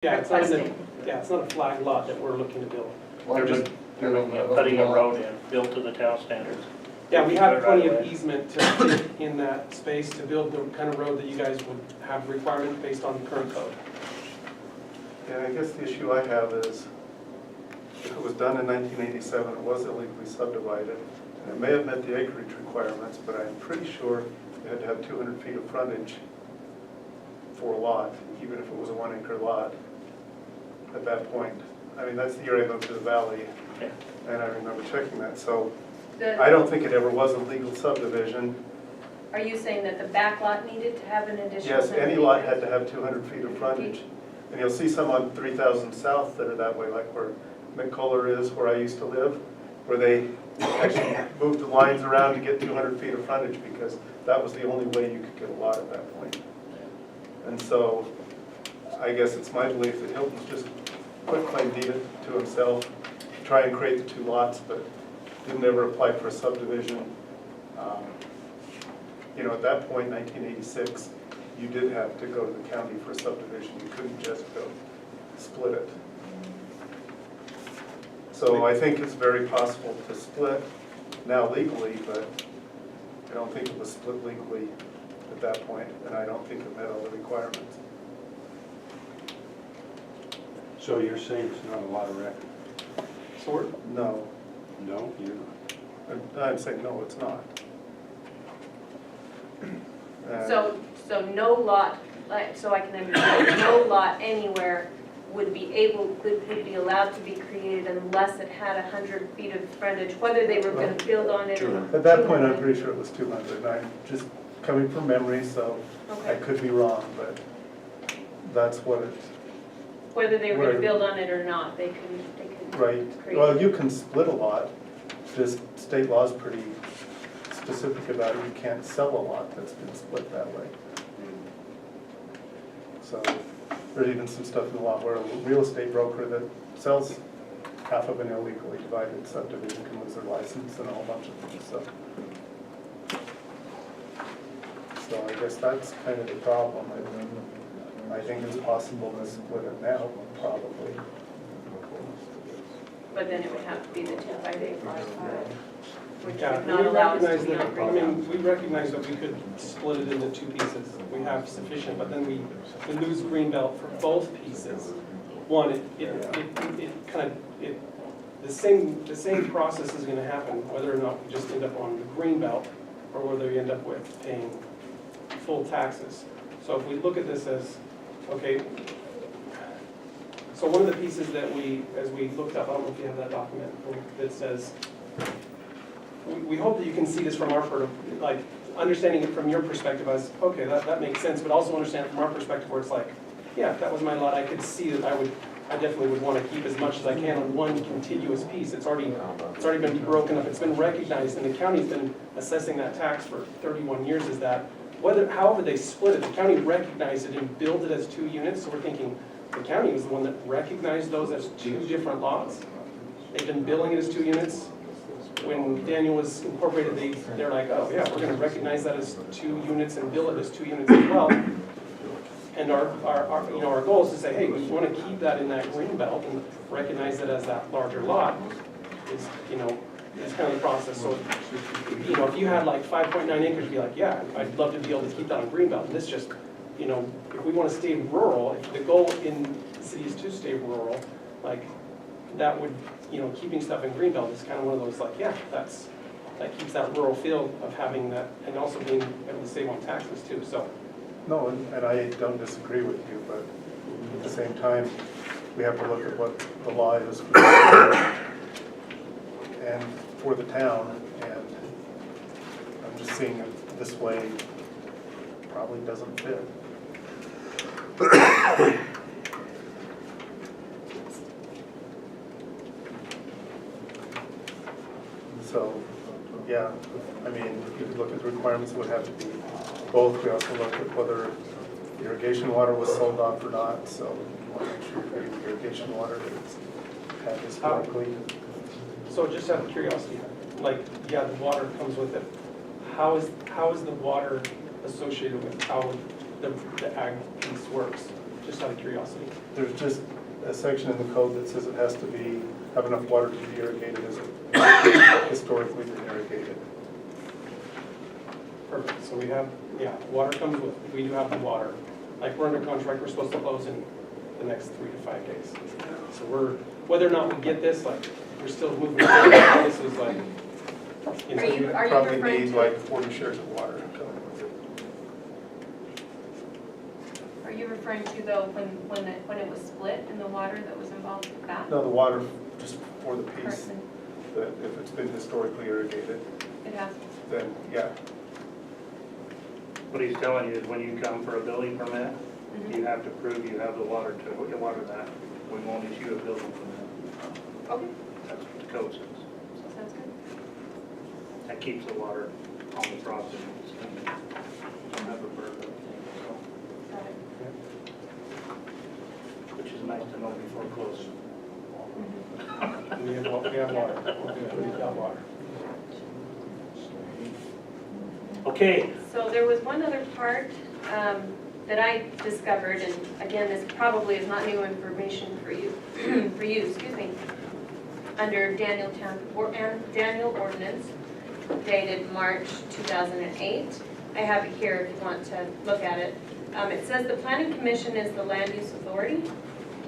Yeah, it's not, requesting. it's not a flag lot that we're looking to build. They're just putting a road in, built to the town standards. Yeah, we have plenty of Right away. easement to fit in that space to build the kind of road that you guys would have requirement based on the current code. Yeah, I guess the issue I have is, if it was done in 1987, it was illegally subdivided, and it may have met the acreage requirements, but I'm pretty sure you had to have 200 feet of frontage for a lot, even if it was a 1 acre lot at that point. I mean, that's the year I moved to the valley, Okay. and I remember checking that, so The- I don't think it ever was a legal subdivision. Are you saying that the back lot needed to have an additional? Yes, any 100 lot feet? had to have 200 feet of frontage. And you'll see some on 3000 South that are that way, like where McCullough is, where I used to live, where they actually moved the lines around to get 200 feet of frontage because that was the only way you could get a lot at that point. And so I guess it's my belief that Hilton's just quit claim deeded to himself, try and create the two lots, but didn't ever apply for a subdivision. You know, at that point, 1986, you did have to go to the county for a subdivision. You couldn't just go split it. So I think it's very possible to split now legally, but I don't think it was split legally at that point, and I don't think it met all the requirements. So you're saying it's not a lot of record? So we're, No, No, you're not. I'm saying no, it's not. And- So no lot, like, so I can understand, no lot anywhere would be allowed to be created unless it had 100 feet of frontage, whether they were gonna build on it or. At that point, I'm pretty sure it was 200, and I'm just coming from memory, so I Okay, could be wrong, but that's what it, whether they were Right. gonna build on it or not, they could. right. create Well, it. you can split a lot, this state law is pretty specific about it, you can't sell a lot that's been split that way. So there's even some stuff in the law where a real estate broker that sells half of an illegally divided subdivision can lose their license and a whole bunch of things, so. So I guess that's kind of the problem. I think it's possible to split it now, probably. But then it would have to be the 258, which yeah, would we not allow us to recognize be that, on I green mean, belt. we recognize that we could split it into two pieces. We have sufficient, but then we lose green belt for both pieces. One, it kind of, the same process is gonna happen, whether or not we just end up on the green belt or whether we end up with paying full taxes. So if we look at this as, okay, so one of the pieces that we, as we looked up, I don't know if you have that document, that says, we hope that you can see this from our, like, understanding it from your perspective as, okay, that makes sense, but also understand it from our perspective where it's like, yeah, if that was my lot, I could see that I definitely would want to keep as much as I can on one contiguous piece. It's already been broken up, it's been recognized, and the county's been assessing that tax for 31 years is that, however they split it, the county recognized it and billed it as 2 units, so we're thinking, the county was the one that recognized those as 2 different lots. They've been billing it as 2 units. When Daniel was incorporated, they're like, oh yeah, we're gonna recognize that as 2 units and bill it as 2 units as well. And our goal is to say, hey, we wanna keep that in that green belt and recognize it as that larger lot is, is kind of the process. So, if you had like 5.9 acres, you'd be like, yeah, I'd love to be able to keep that on green belt. And this just, if we wanna stay rural, if the goal in the city is to stay rural, like, that would, keeping stuff in greenbelt is kind of one of those like, yeah, that keeps that rural feel of having that, and also being able to save on taxes too, so. No, and I don't disagree with you, but at the same time, we have to look at what the law is for the and for the town, and I'm just seeing it this way probably doesn't fit. So, yeah, I mean, you could look at the requirements, it would have to be both. We also look at whether irrigation water was sold off or not, so you want to make sure you're getting irrigation water that it's had historically. So just out of curiosity, like, yeah, the water comes with it. How is the water associated with how the ag piece works? just out of curiosity. There's just a section in the code that says it has to have enough water to be irrigated as it historically been irrigated. Perfect, so we have, yeah, water comes with, we do have the water. Like, we're under contract, we're supposed to close in the next 3 to 5 days. So whether or not we get this, like, we're still moving forward. This is like, you know, Are you Probably referring need to- like 40 shares of water. Are you referring to though, when it was split and the water that was involved with that No, the water just for the piece, person? that if it's been historically irrigated, It has, then yeah. What he's telling you is when you come for a building permit, mhm. you have to prove you have the water to water that. We won't issue a building permit. Okay, That's what the code says. sounds good. That keeps the water on the property. Don't have a burden, so, Got it. which is nice to know before closing. Mhm. we have water, we're good, we've got water. Okay, So there was one other part that I discovered, and again, this probably is not new information for you, excuse me, under Daniel Ordinance dated March 2008. I have it here if you want to look at it. It says the Planning Commission is the land use authority,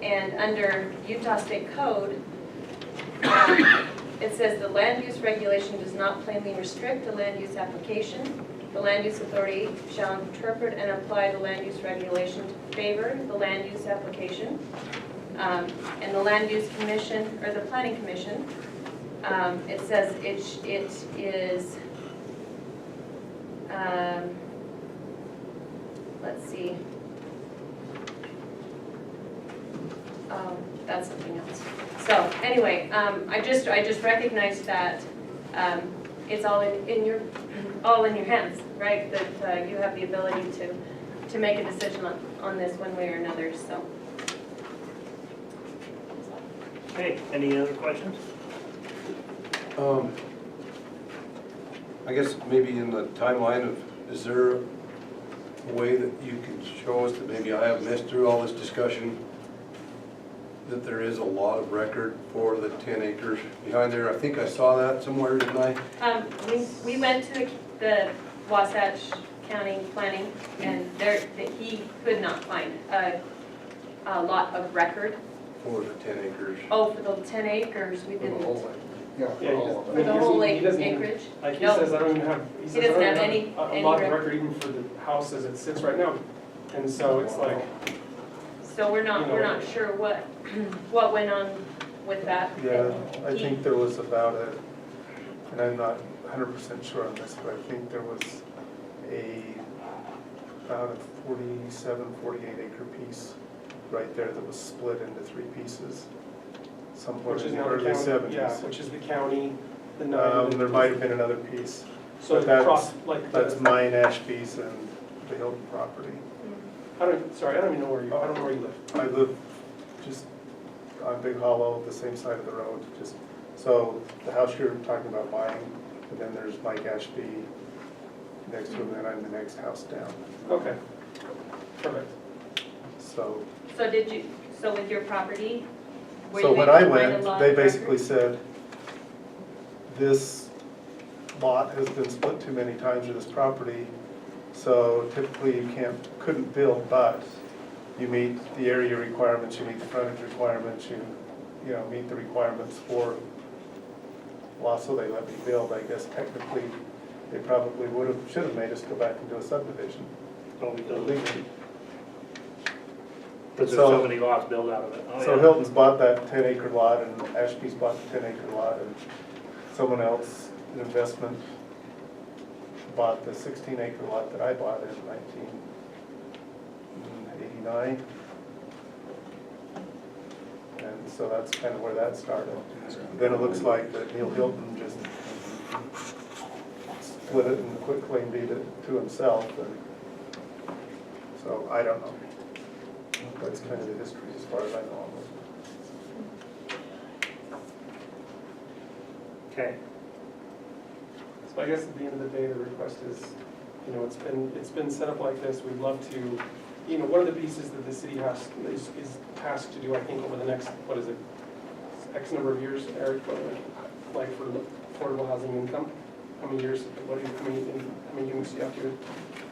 and under Utah State Code, it says the land use regulation does not plainly restrict the land use application. The land use authority shall interpret and apply the land use regulation to favor the land use application. And the land use commission, or the planning commission, it says it is, let's see. That's something else. So anyway, I just recognized that it's all in your hands, right? That you have the ability to make a decision on this one way or another, so. hey, any other questions? I guess maybe in the timeline of, is there a way that you can show us that maybe I have missed through all this discussion, that there is a lot of record for the 10 acres behind there? I think I saw that somewhere, didn't I? We went to the Wasatch County Planning, and he could not find a lot of record. For the 10 acres. Oh, for the 10 acres, we didn't. Yeah, For the whole he doesn't even- acreage? Like he No. says, I don't even have, he says, I doesn't don't have even any have a lot of record. record even for the house as it sits right now. And so it's like, So we're not sure what went on with that. Yeah, I He- think there was about and I'm not 100% sure on this, but I think there was about a 47, 48 acre piece right there that was split into 3 pieces. Some point which is in the now the early county, 70s. yeah, which is the county, the 9. There might have been another piece. So but that's- across, like, That's mine, Ashby's, and the Hilton property. I don't even know where you, I don't know where you live. I live just on Big Hollow, the same side of the road, just, so the house you're talking about buying, and then there's Mike Ashby next to him, and I'm the next house down. Okay, perfect. So, So with your property? were so you when able I to find a went, lot they of basically record? said, this lot has been split too many times or this property, so typically you couldn't build, but you meet the area requirements, you meet the frontage requirements, you meet the requirements for law, so they let me build. I guess technically, they probably should have made us go back and do a subdivision Don't be illegally. Because there's So- so many lots built out of it. Oh, So yeah. Hilton's bought that 10 acre lot, and Ashby's bought the 10 acre lot, and someone else, an investment, bought the 16 acre lot that I bought in 1989. And so that's kind of where that started. Then it looks like that Neil Hilton just split it and quit claim deed it to himself, and so I don't know. That's kind of the history as far as I know of it. Okay, So I guess at the end of the day, the request is, it's been set up like this, we'd love to you know, one of the pieces that the city is tasked to do, I think, over the next, what is it, X number of years, Eric, like for affordable housing income? How many years, how many units do you have to?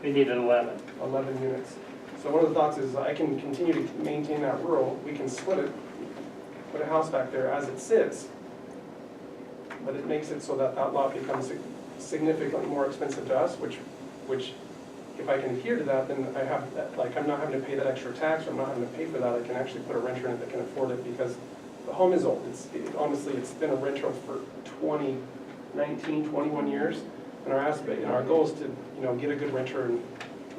We need an 11. 11 units. So one of the thoughts is I can continue to maintain that rural, we can split it, put a house back there as it sits, but it makes it so that that lot becomes significantly more expensive to us, which if I can adhere to that, then I have, that, like, I'm not having to pay that extra tax, or I'm not having to pay for that, I can actually put a renter in it that can afford it, because the home is old. Honestly, it's been a rental for 21 years, and our goal is to, you know, get a good renter and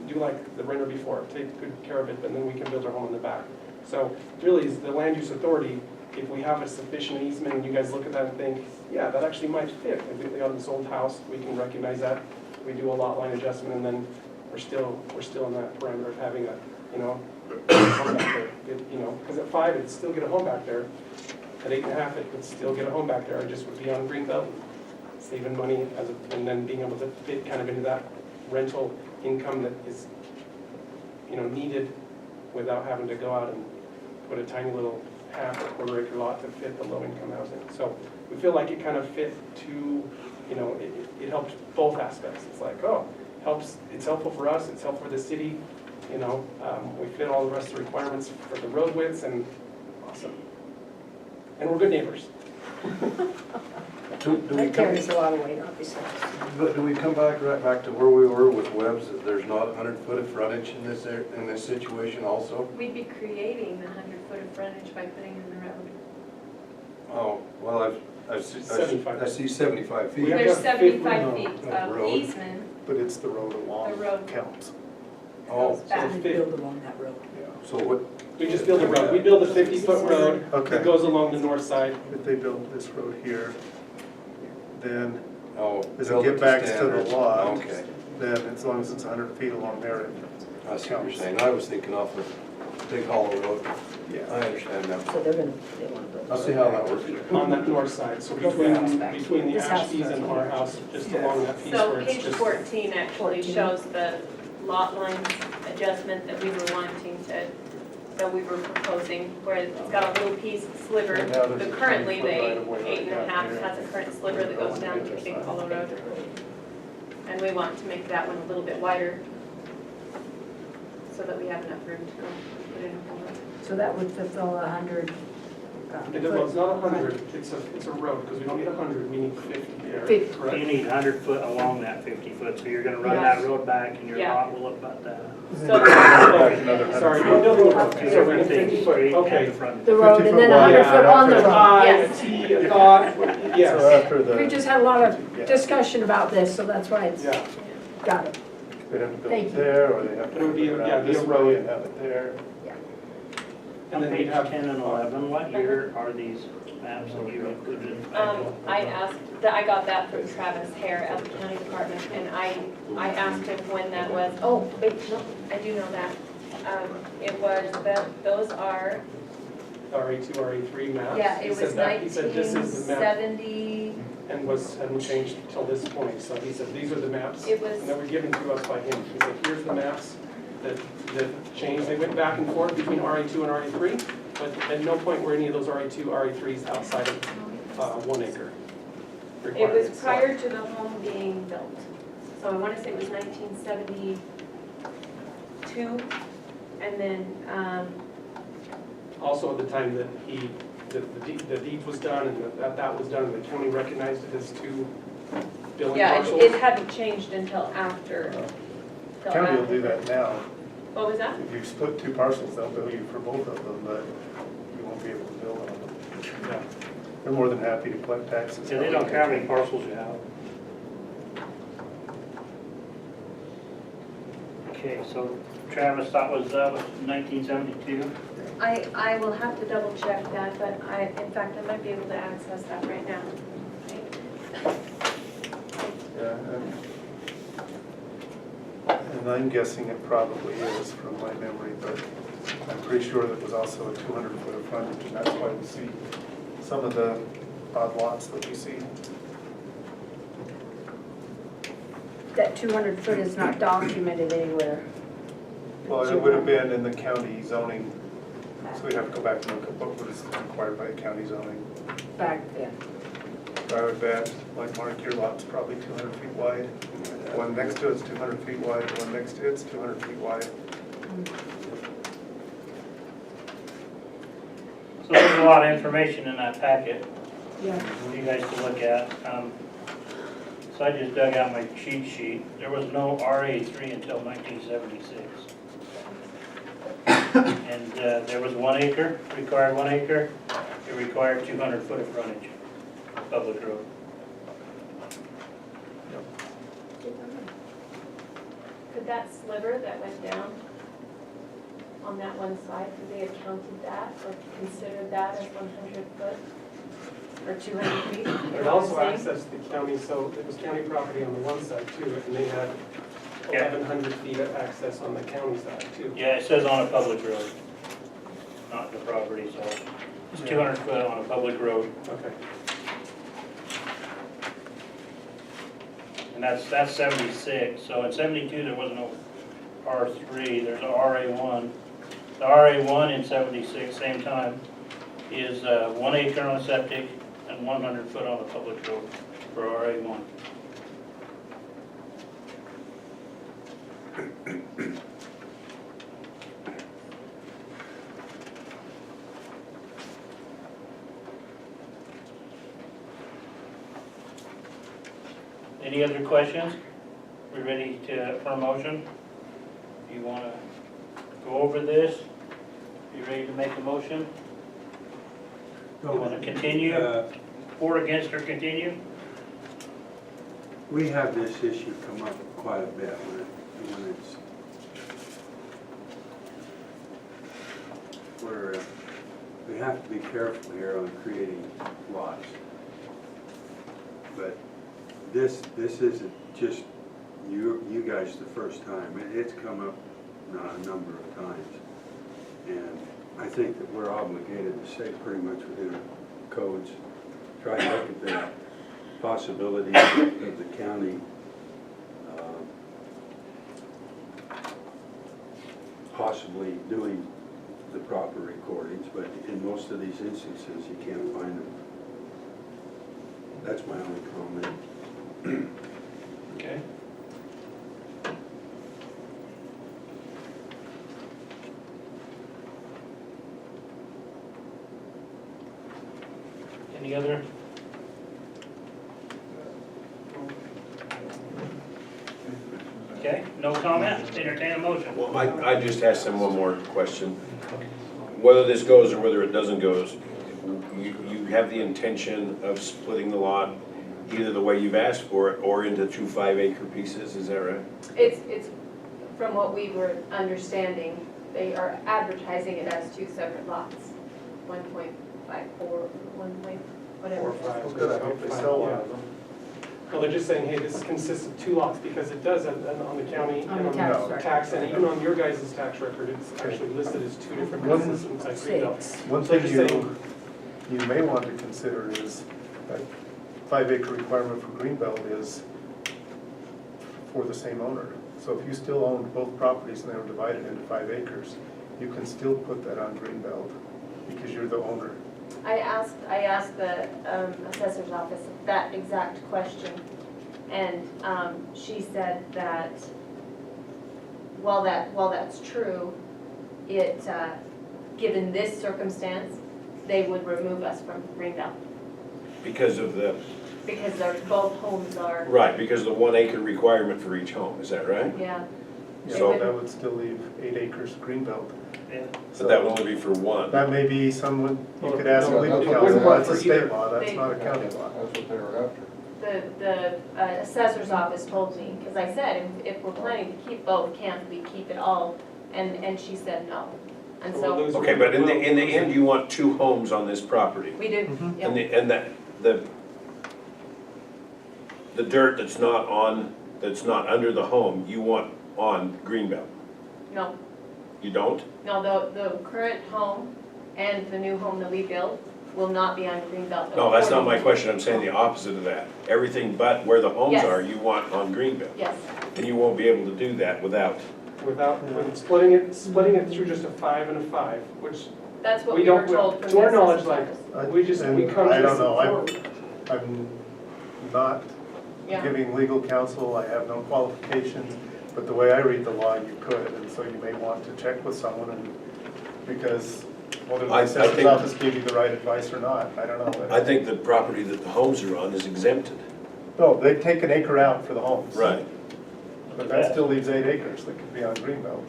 do like the renter before, take good care of it, and then we can build our home in the back. So really, is the land use authority, if we have a sufficient easement, and you guys look at that and think, yeah, that actually might fit, if we on this old house, we can recognize that, we do a lot line adjustment, and then we're still in that parameter of having a, you know, home back there. You know, because at 5, it'd still get a home back there. At 8.5, it would still get a home back there. I just would be on Greenbelt, saving money and then being able to fit kind of into that rental income that is, you know, needed without having to go out and put a tiny little half or quarter acre lot to fit the low income housing. So we feel like it kind of fit to, you know, it helps both aspects. It's like, oh, it's helpful for us, it's helpful for the city, you know, we fit all the rest of the requirements for the road widths, and awesome. And we're good neighbors. Do we That come, carries a lot of weight, obviously. but do we come right back to where we were with Webb's, that there's not 100 foot of frontage in this situation also? We'd be creating the 100-foot of frontage by putting in the road. Oh, well, I see 75 feet. We have There's got 75 feet of of road. easement, But it's the road along The road. counts. Oh, goes back. So Build along that road. so what, We just build a road. We build a 50-foot road Okay. that goes along the north side. If they build this road here, then oh. as build it it get to back to the standard. lot, Okay, then as long as it's 100 feet along there, I see what you're saying. I was thinking off of Big Hollow Road. yeah. I understand now. So they want to build. I'll see how that works. On that north side, so between the This house Ashby's and our house, just along that piece where So it's page just. 14 actually 14. shows the lot line adjustment that we were wanting to, that we were proposing, where it's got a little piece sliver. Right now, there's But a currently, 20-foot the right-of-way right 8.5 down here. has a current sliver that goes down to Big Hollow Road. And we want to make that one a little bit wider, so that we have enough room to go put in a home. So that would fulfill 100. Well, it's not 100, it's a road, because we don't need 100, we need 50 there, 50. You correct? need 100 foot along that 50 foot, so you're gonna run Yeah. that road back and your Yeah. lot will look about that. So, Sorry, we're building a road, Two so we're different gonna things, 50 foot, street and okay. the front. The road, and then 50-foot 100 wide. foot on the road. I, Yes. T, a thought, So yes, after We the, just had a lot of Yeah. discussion about this, so that's why it's, yeah. got it. they have to build Thank it you. there, or they have to It would be- put it yeah, around be a this road. way and have it there. And On then we'd page have. 10 and 11, what year are these maps that you included? I got that from Travis Hare at the county department, and I asked him when that was. Oh, wait, no, I do know that. It was, those are, RA2, RA3 maps. yeah, He it said was that. He said this is the map 1970, and hadn't changed till this point, so he said, these are the maps. it was, And that were given to us by him. He said, here's the maps that changed. They went back and forth between RA2 and RA3, but at no point were any of those RA2, RA3s outside of 1 acre it was requirements. prior to the home being built. So I want to say it was 1972, and then, Also at the time that the deed was done and that was done, and the county recognized it as 2 billing yeah, parcels. it hadn't changed until after. till County will after. do that now. What was that? If you split 2 parcels, they'll bill you for both of them, but you won't be able to bill on them. Yeah. They're more than happy to collect taxes. Yeah, they don't care how many parcels you have. Okay, so Travis thought was 1972? I will have to double check that, but in fact, I might be able to access that right now. Yeah, and I'm guessing it probably is from my memory, but I'm pretty sure that was also a 200 foot of frontage, and that's why we see some of the odd lots that we see. That 200 foot is not documented anywhere. Well, it would have been in the county zoning, so we'd have to go back and look at what was required by the county zoning. Back then. I would bet, like Mark, your lot's probably 200 feet wide. The one next to it's 200 feet wide, the one next to it's 200 feet wide. So there's a lot of information in that packet Yeah. for you guys to look at. So I just dug out my cheat sheet. There was no RA3 until 1976. And there was 1 acre, required 1 acre. It required 200 foot of frontage, public road. Could that sliver that went down on that one side, could they have counted that or considered that as 100 foot or 200 feet? You It know also what I'm saying? accessed the county, so it was county property on the one side too, and they had Yeah. 1,100 feet of access on the county side too. Yeah, it says on a public road, not the property, so it's 200 foot on a public road. Okay. And that's 76, so in 72, there was no R3, there's a RA1. The RA1 in 76, same time, is 1 acre on a septic and 100 foot on a public road for RA1. Any other questions? We ready for a motion? You want to go over this? You ready to make a motion? You want to continue, for, against, or continue? We have this issue come up quite a bit when it's, we have to be careful here on creating lots. But this isn't just you guys the first time. It's come up a number of times. And I think that we're obligated to say pretty much within our codes, try to look at the possibility of the county possibly doing the proper recordings, but in most of these instances, you can't find them. That's my only comment. Okay. Any other? Okay, no comment, entertain a motion. Well, I just asked them one more question. Whether this goes or whether it doesn't goes, you have the intention of splitting the lot either the way you've asked for it or into 2 5-acre pieces, is that right? It's, from what we were understanding, they are advertising it as 2 separate lots. 1.54, 1 point, whatever. 4 or 5. Well, good, I hope they sell one of them. No, they're just saying, hey, this consists of 2 lots, because it does on the county On and the on tax the record. tax, and even on your guys' tax record, it's actually listed as 2 different One- pieces inside Greenbelt. 6. One So thing just saying- you may want to consider is that 5-acre requirement for Greenbelt is for the same owner. So if you still owned both properties and they were divided into 5 acres, you can still put that on Greenbelt because you're the owner. I asked the assessor's office that exact question, and she said that while that's true, it, given this circumstance, they would remove us from Greenbelt, Because of the, because both homes are, right, because of the 1 acre requirement for each home, is that right? yeah. They So would- That would still leave 8 acres Greenbelt. Yeah. But that would only be for one. That may be someone, you Well, could ask no, legal it counsel, wouldn't work that's a for state either. law, that's They- not a county law. That's what they were after. The assessor's office told me, because I said, if we're planning to keep both, can't we keep it all? And she said no. And So we'll so, lose Okay, one. but in the end, you want 2 homes on this property. we do, And yep. the dirt that's not under the home, you want on Greenbelt. No, You don't? no, the current home and the new home that we build will not be on Greenbelt. No, that's not my question, I'm saying the opposite of that. Everything but where the homes Yes. are, you want on Greenbelt. Yes, And you won't be able to do that without without, with splitting it through just a 5 and a 5, which That's what we we were don't, told from to our the knowledge, assessment like, office. we just, we And come to I this. don't know, I'm not Yeah. giving legal counsel, I have no qualifications, but the way I read the law, you could, and so you may want to check with someone, and, because whether the I assessor's think- office gave you the right advice or not, I don't know. I think the property that the homes are on is exempted. No, they take an acre out for the homes. Right. But that still leaves 8 acres that could be on Greenbelt.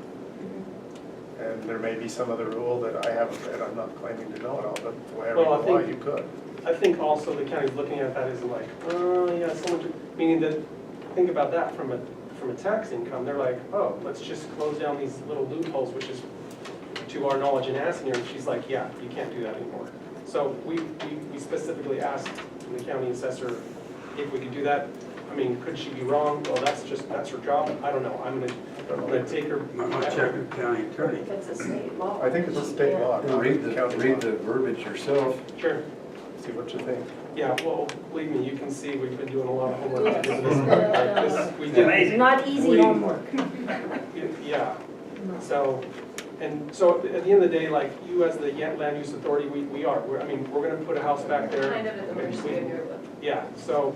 And there may be some other rule that I haven't read, I'm not claiming to know it all, but the way I read Well, I the law, think- you could. I think also the county's looking at that as like, oh, yeah, someone, meaning that, think about that from a tax income, they're like, oh, let's just close down these little loopholes, which is to our knowledge in asking her, and she's like, yeah, you can't do that anymore. So we specifically asked the county assessor if we could do that. I mean, could she be wrong? Well, that's her job, I don't know, I'm gonna take her. I'll check with county attorney. If it's a state law. I think it's a state law, Well, not read a county read law. the verbiage yourself. Sure, See what you think. yeah, well, believe me, you can see, we've been doing a lot of homework. Yes. into this. Like this, we did- Amazing. Not easy We- homework. Yeah, so, and so at the end of the day, like, you as the land use authority, we're gonna put a house back there. Kind of at the mercy of your will. Yeah, so,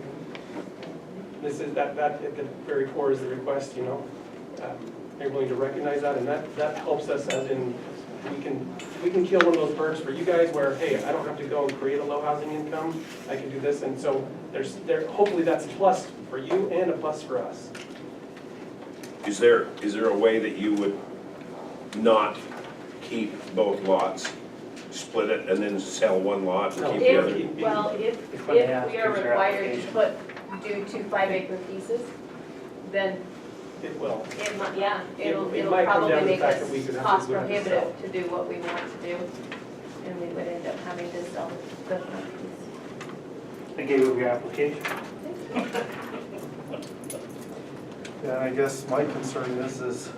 this is, that at the very core is the request, you know? They're willing to recognize that, and that helps us as in, we can kill one of those birds for you guys where, hey, I don't have to go and create a low housing income, I can do this, and so hopefully that's a plus for you and a plus for us. Is there a way that you would not keep both lots, split it and then sell one lot and No. keep the other? If we are required to do 2 5-acre pieces, then It will. it might, yeah, it'll It might come down probably to the make fact that we could us have to cost do it prohibitive to do what we want to do. And we would end up having to sell the front piece. I gave you your application. Yeah, I guess my concern is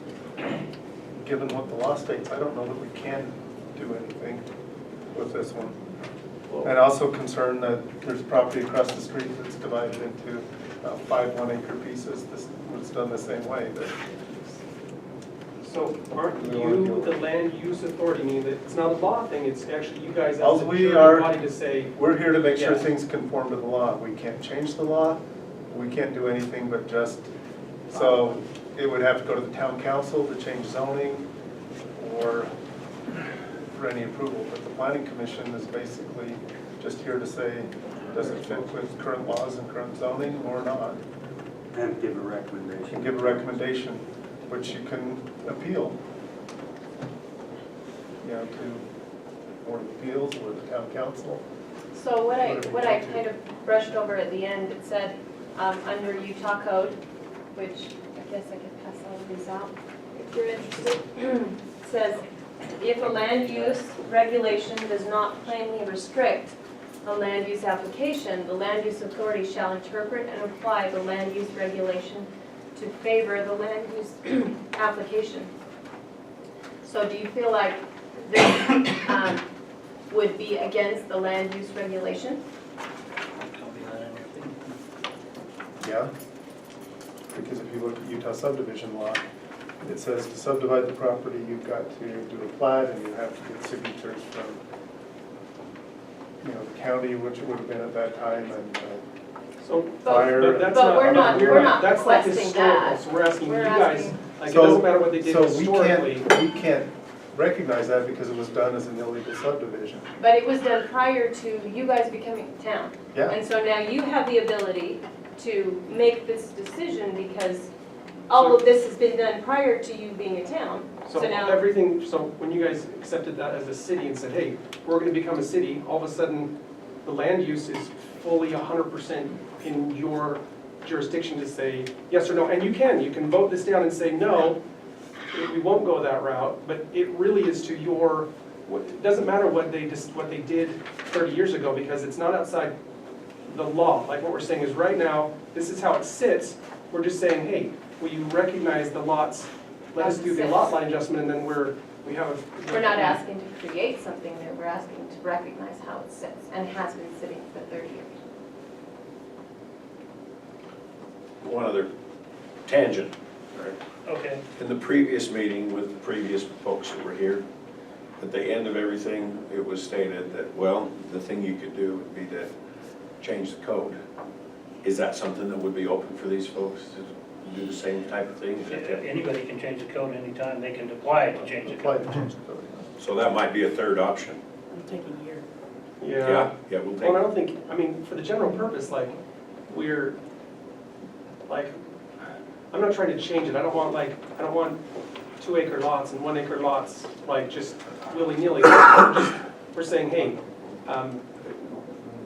given what the law states, I don't know that we can do anything with this one. And also concerned that there's property across the street that's divided into 5 1-acre pieces. This was done the same way. So aren't you the land use authority, meaning that it's not a law thing, it's actually you guys All as a we jury are- body to say, We're here to make sure Yes. things conform to the law. We can't change the law. We can't do anything but just, so it would have to go to the town council to change zoning or for any approval. But the planning commission is basically just here to say, does it fit with current laws and current zoning or not? And give a You can recommendation. give a recommendation, which you can appeal. You know, to Board of Appeals or the town council. So what I Whatever you want to. kind of brushed over at the end, it said, under Utah code, which I guess I could pass all of these out if you're interested, it says, if a land use regulation does not plainly restrict a land use application, the land use authority shall interpret and apply the land use regulation to favor the land use application. So do you feel like this would be against the land use regulation? Yeah, because if you look at Utah subdivision law, it says to subdivide the property, you've got to do a plat and you have to get signatures from, you know, the county, which it would have been at that time, and so, Fire. but that's But not. we're not That's like requesting historical, that. so we're asking you We're guys, asking- like, it doesn't matter what they did so historically. we can't recognize that because it was done as an illegal subdivision. But it was done prior to you guys becoming a town. Yeah, And so now you have the ability to make this decision because all of this has been done prior to you being a town. So So now, everything, so when you guys accepted that as a city and said, hey, we're gonna become a city, all of a sudden, the land use is fully 100% in your jurisdiction to say yes or no. And you can vote this down and say, no, we won't go that route, but it really is to your, it doesn't matter what they did 30 years ago, because it's not outside the law. Like what we're saying is right now, this is how it sits. We're just saying, hey, will you recognize the lots? Let us do the lot line adjustment, and then we have a. we're not asking to create something new, we're asking to recognize how it sits and has been sitting for 30 years. One other tangent, all sorry. Okay, In the previous meeting with the previous folks that were here, at the end of everything, it was stated that, well, the thing you could do would be to change the code. Is that something that would be open for these folks to do the same type of thing? anybody can change the code anytime, they can apply to change the Apply code. to change the code. So that might be a third option. It'll take a year. Yeah, we'll Well, I take, don't think, I mean, for the general purpose, like, we're, like, I'm not trying to change it, I don't want 2-acre lots and 1-acre lots, like, just willy-nilly. We're saying, hey,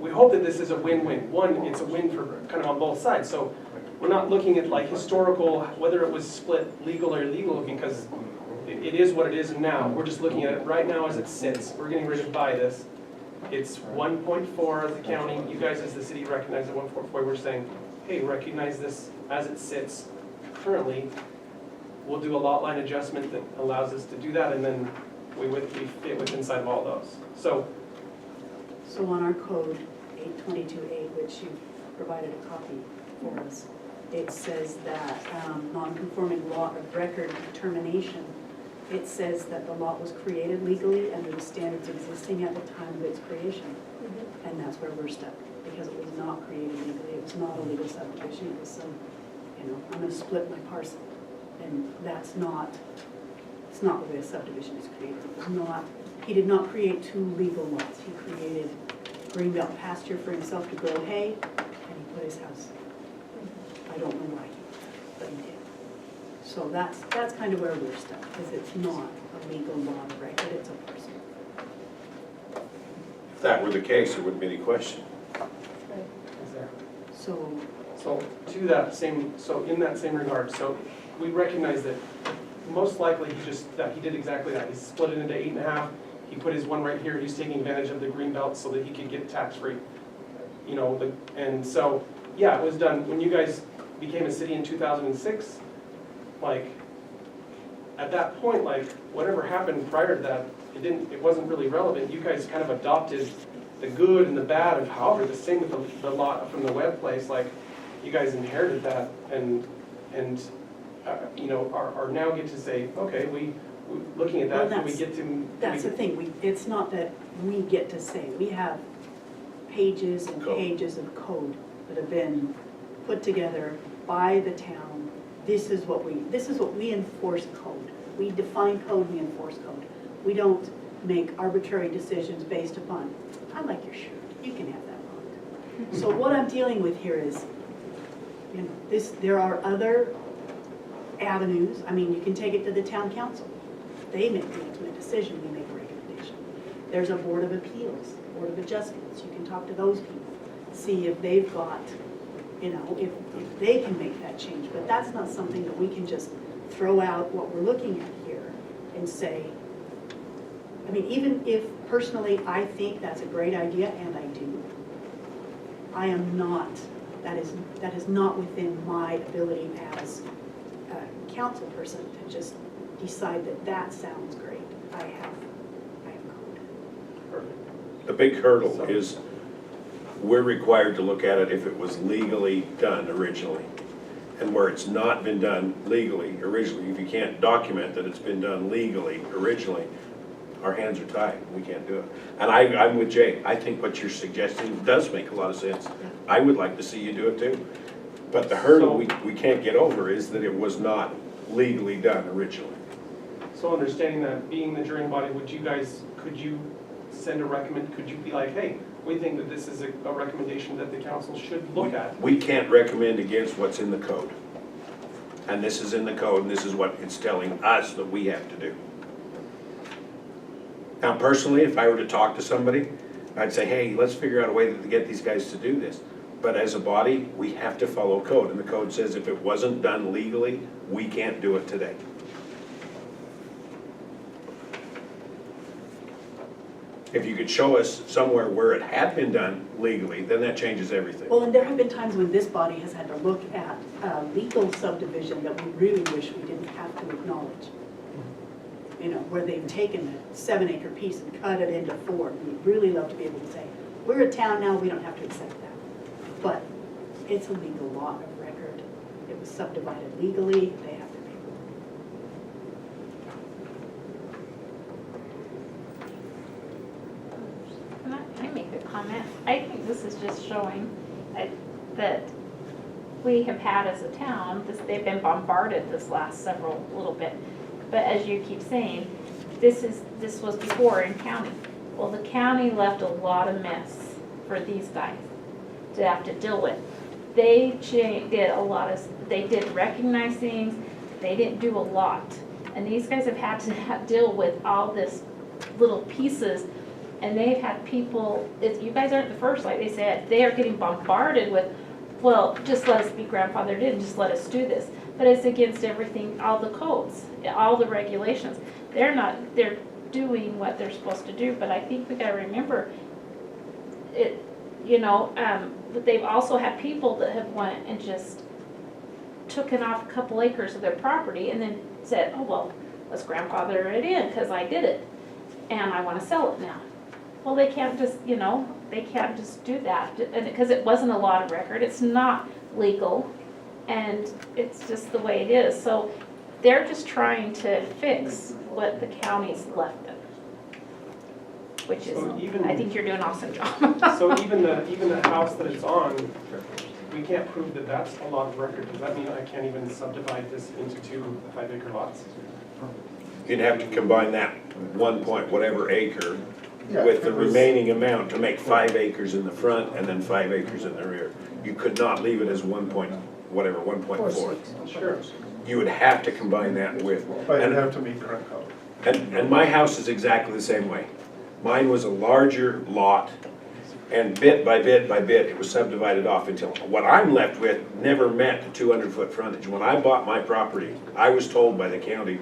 we hope that this is a win-win. One, it's a win for kind of on both sides, so we're not looking at like historical, whether it was split legal or illegal, because it is what it is now. We're just looking at it right now as it sits. We're getting ready to buy this. It's 1.4 of the county, you guys as the city recognize it 1.4, we're saying, hey, recognize this as it sits currently. We'll do a lot line adjustment that allows us to do that, and then we fit within inside of all those. So, So on our code, 822.8, which you provided a copy for us, it says that non-conforming lot of record determination, it says that the lot was created legally under the standards existing at the time of its creation. And that's where we're stuck, because it was not created legally, it was not a legal subdivision, it was some, I'm gonna split my parcel. And that's not, it's not the way a subdivision is created. It's not, he did not create two legal lots. He created greenbelt pasture for himself to grow hay, and he put his house. I don't know why, but he did. So that's kind of where we're stuck, because it's not a legal lot of record, it's a parcel. if that were the case, there wouldn't be any question. is there? So, To that same, so in that same regard, so we recognize that most likely he did exactly that. He split it into 8.5. He put his one right here. He's taking advantage of the green belt so that he could get tax-free. And so, yeah, it was done. When you guys became a city in 2006, like, at that point, like, whatever happened prior to that, it wasn't really relevant. You guys kind of adopted the good and the bad of however, the same with the lot from the web place, like, you guys inherited that and are now get to say, okay, we looking at that, Well, do we get to? that's the thing, it's not that we get to say, we have pages and Code. pages of code that have been put together by the town. This is what we enforce code. We define code, we enforce code. We don't make arbitrary decisions based upon, I like your shirt, you can have that on. So what I'm dealing with here is, there are other avenues. I mean, you can take it to the town council. They make the ultimate decision, we make a recommendation. There's a board of appeals, board of adjustments. You can talk to those people, see if they've got, if they can make that change. But that's not something that we can just throw out what we're looking at here and say, I mean, even if personally I think that's a great idea, and I do, I am not, that is not within my ability as a council person to just decide that sounds great. I have code. The big hurdle is, we're required to look at it if it was legally done originally. And where it's not been done legally originally, if you can't document that it's been done legally originally, our hands are tied, we can't do it. And I'm with Jay, I think what you're suggesting does make a lot of sense. I would like to see you do it too. But the hurdle we can't get over is that it was not legally done originally. So understanding that, being the jury body, could you send could you be like, hey, we think that this is a recommendation that the council should look at? We can't recommend against what's in the code. And this is in the code, and this is what it's telling us that we have to do. Now, personally, if I were to talk to somebody, I'd say, hey, let's figure out a way to get these guys to do this. But as a body, we have to follow code, and the code says if it wasn't done legally, we can't do it today. If you could show us somewhere where it had been done legally, then that changes everything. Well, and there have been times when this body has had to look at a legal subdivision that we really wish we didn't have to acknowledge. Where they've taken a 7-acre piece and cut it into 4. We'd really love to be able to say, we're a town now, we don't have to accept that. But it's a legal lot of record. It was subdivided legally, they have to pay comment. I think this is just showing that we have had as a town, they've been bombarded this last several little bit. But as you keep saying, this was before in county. Well, the county left a lot of mess for these guys to have to deal with. They they didn't recognize things, they didn't do a lot. And these guys have had to deal with all this little pieces, and they've had people, you guys aren't the first, like they said, they are getting bombarded with, well, just let us be grandfathered in, just let us do this. But it's against everything, all the codes, all the regulations. They're doing what they're supposed to do, but I think we gotta remember, but they've also had people that have went and just taken off a couple acres of their property and then said, oh, well, let's grandfather it in, because I did it, and I wanna sell it now. Well, they can't just, they can't just do that, and because it wasn't a lot of record, it's not legal, and it's just the way it is. So they're just trying to fix what the county's left them, which is, So even- I think you're doing an awesome job. So even the house that it's on, we can't prove that that's a lot of record. Does that mean I can't even subdivide this into 2 5-acre lots? You'd have to combine that 1 point whatever acre Yeah, with the it was- remaining amount to make 5 acres in the front and then 5 acres in the rear. You could not leave it as 1.4. Sure. You would have to combine that with, But it'd and, have to meet current code. and my house is exactly the same way. Mine was a larger lot, and bit by bit by bit, it was subdivided off until, what I'm left with never met the 200-foot frontage. When I bought my property, I was told by the county,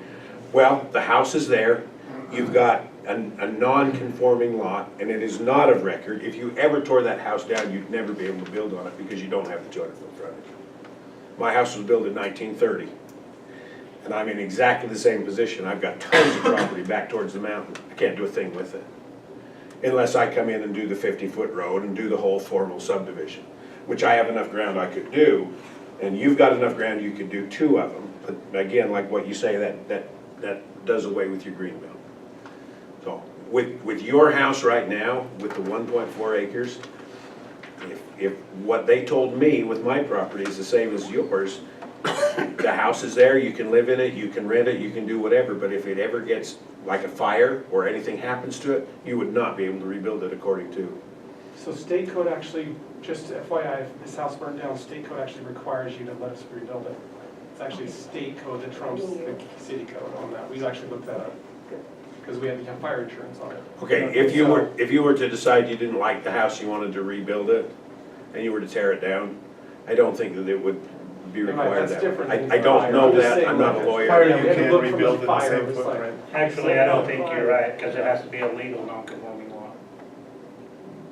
well, the house is there, you've got a non-conforming lot, and it is not of record. If you ever tore that house down, you'd never be able to build on it because you don't have the 200-foot frontage. My house was built in 1930, and I'm in exactly the same position. I've got tons of property back towards the mountain. I can't do a thing with it, unless I come in and do the 50-foot road and do the whole formal subdivision, which I have enough ground I could do, and you've got enough ground you could do 2 of them. But again, like what you say, that does away with your green belt. So with your house right now, with the 1.4 acres, if what they told me with my property is the same as yours, the house is there, you can live in it, you can rent it, you can do whatever, but if it ever gets like a fire or anything happens to it, you would not be able to rebuild it according to. So state code actually, just FYI, if this house burned down, state code actually requires you to let us rebuild it. It's actually state code that trumps the city code on that. We actually looked that up, because we had to have fire insurance on it. Okay, if you were to decide you didn't like the house, you wanted to rebuild it, and you were to tear it down, I don't think that it would be Right, required that's that. different than I don't fire. know I'm just that, saying I'm not a like- lawyer. Fire Yeah, you we had to can't look from rebuild the in the fire, same it was like- footprint. Actually, I don't think you're right, because it has to be a legal non-conforming lot.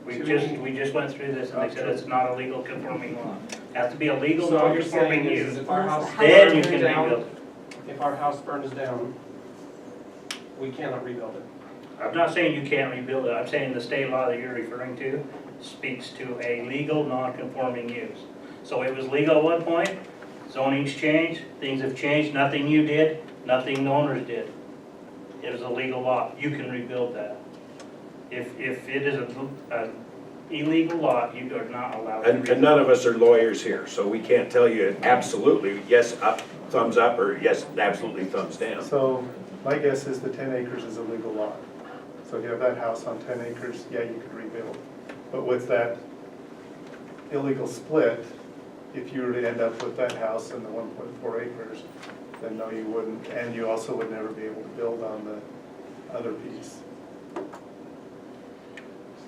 We just went through this, and they said it's not a legal conforming lot. It has to be a legal So what you're non-conforming saying is use. if our house Then you burns can down, rebuild it. if our house burns down, we cannot rebuild it. I'm not saying you can't rebuild it, I'm saying the state law that you're referring to speaks to a legal non-conforming use. So it was legal at one point, zoning's changed, things have changed, nothing you did, nothing the owners did. It was a legal lot, you can rebuild that. If it is an illegal lot, you are not allowed to rebuild. And none of us are lawyers here, so we can't tell you absolutely, yes, up, thumbs up, or yes, absolutely thumbs down. So my guess is the 10 acres is a legal lot. So if you have that house on 10 acres, yeah, you could rebuild. But with that illegal split, if you were to end up with that house and the 1.4 acres, then no, you wouldn't. And you also would never be able to build on the other piece.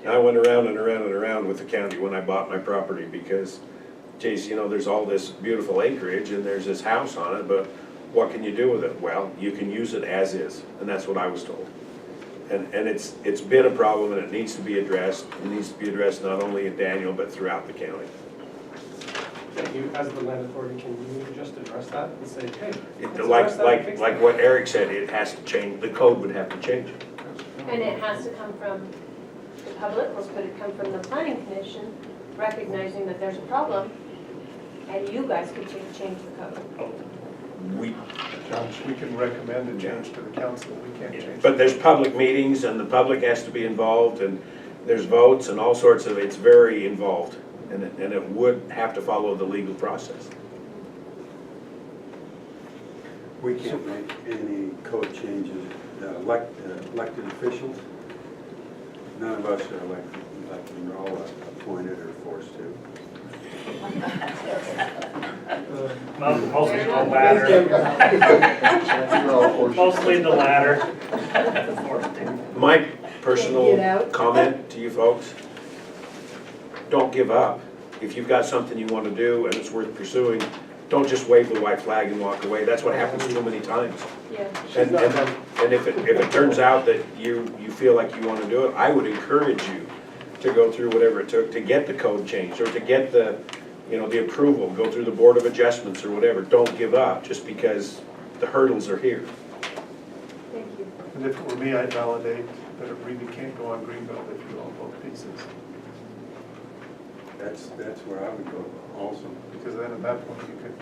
I went around and around and around with the county when I bought my property because, geez, there's all this beautiful acreage and there's this house on it, but what can you do with it? Well, you can use it as is, and that's what I was told. And it's been a problem and it needs to be addressed. It needs to be addressed not only in Daniel, but throughout the county. Can you, as the land authority, can you just address that and say, hey, let's Like, address that and fix like that? what Eric said, it has to change, the code would have to change. And it has to come from the public, or could it come from the planning commission, recognizing that there's a problem, and you guys could change the code? We, We can recommend a change to the council, we can't change. but there's public meetings and the public has to be involved and there's votes and all sorts of, it's very involved. And it would have to follow the legal process. We can't make any code changes, elected officials. None of us are elected, we're all appointed or forced to. Mostly the latter. Mostly the latter. My Get personal out. comment to you folks, don't give up. If you've got something you want to do and it's worth pursuing, don't just wave the white flag and walk away. That's what happens too many times. Yeah. And if it turns out that you feel like you want to do it, I would encourage you to go through whatever it took to get the code changed or to get the approval, go through the Board of Adjustments or whatever. Don't give up just because the hurdles are here. Thank you. And if it were me, I'd validate that it really can't go on Greenbelt if you own both pieces. That's where I would go also. Because then at that point, you could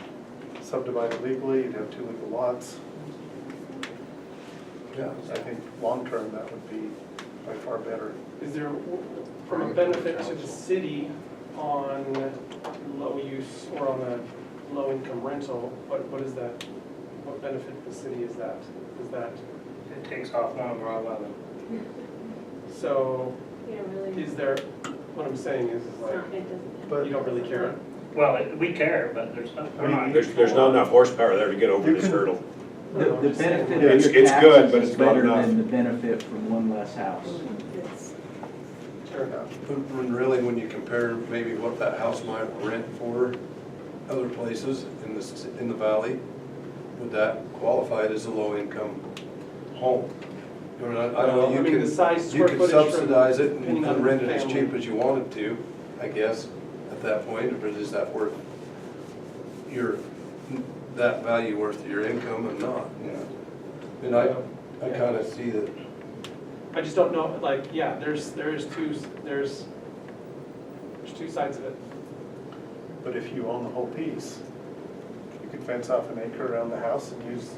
subdivide it legally, you'd have two legal lots. Yeah. I think long-term, that would be by far better. Is there, from a benefit to the city on low use or on a low income rental, what is that? What benefit to the city is that? Is that, It takes off one of our 11. so Yeah, really. is there, what I'm saying is like, It doesn't. But you don't really care? Well, we care, but there's not, we're not. There's not enough horsepower there to get over this hurdle. The benefit It's- of your it's good, but taxes it's is not better enough. than the benefit from one less house. Fair enough. When really, when you compare maybe what that house might rent for other places in the valley, would that qualify it as a low-income home? I mean, I know I you mean, the size, you square could footage subsidize it depending on and rent it as family. cheap as you wanted to, I guess, at that point, but is that worth that value worth your income and not? And I kind of see that. I just don't know, like, yeah, there's two sides of it. But if you own the whole piece, you could fence off an acre around the house and use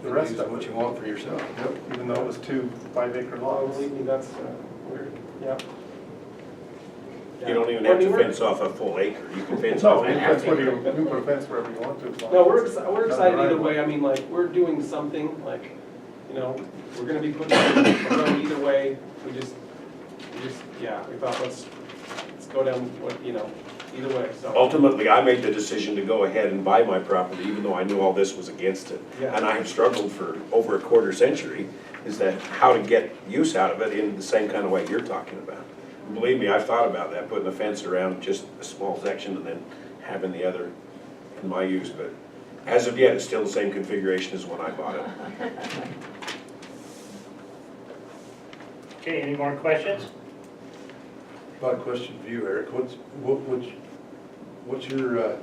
the rest Use of what it. you want for yourself. Yep, even though it was 2 5-acre Oh, lots. believe me, that's weird, yeah. You don't even have to fence off a full acre. You can fence No, off a you half can acre. put a fence wherever you want to. as long No, as we're it's we're not excited right either of way, I mean, like, we're doing something, like, we're gonna be putting a road either way, we just, yeah, we thought, let's go down, either way, so. Ultimately, I made the decision to go ahead and buy my property, even though I knew all this was against it. Yeah. And I have struggled for over a quarter century, is that how to get use out of it in the same kind of way you're talking about. Believe me, I've thought about that, putting a fence around just a small section and then having the other in my use, but as of yet, it's still the same configuration as when I bought it. Okay, any more questions? Got a question for you, Eric. What's your,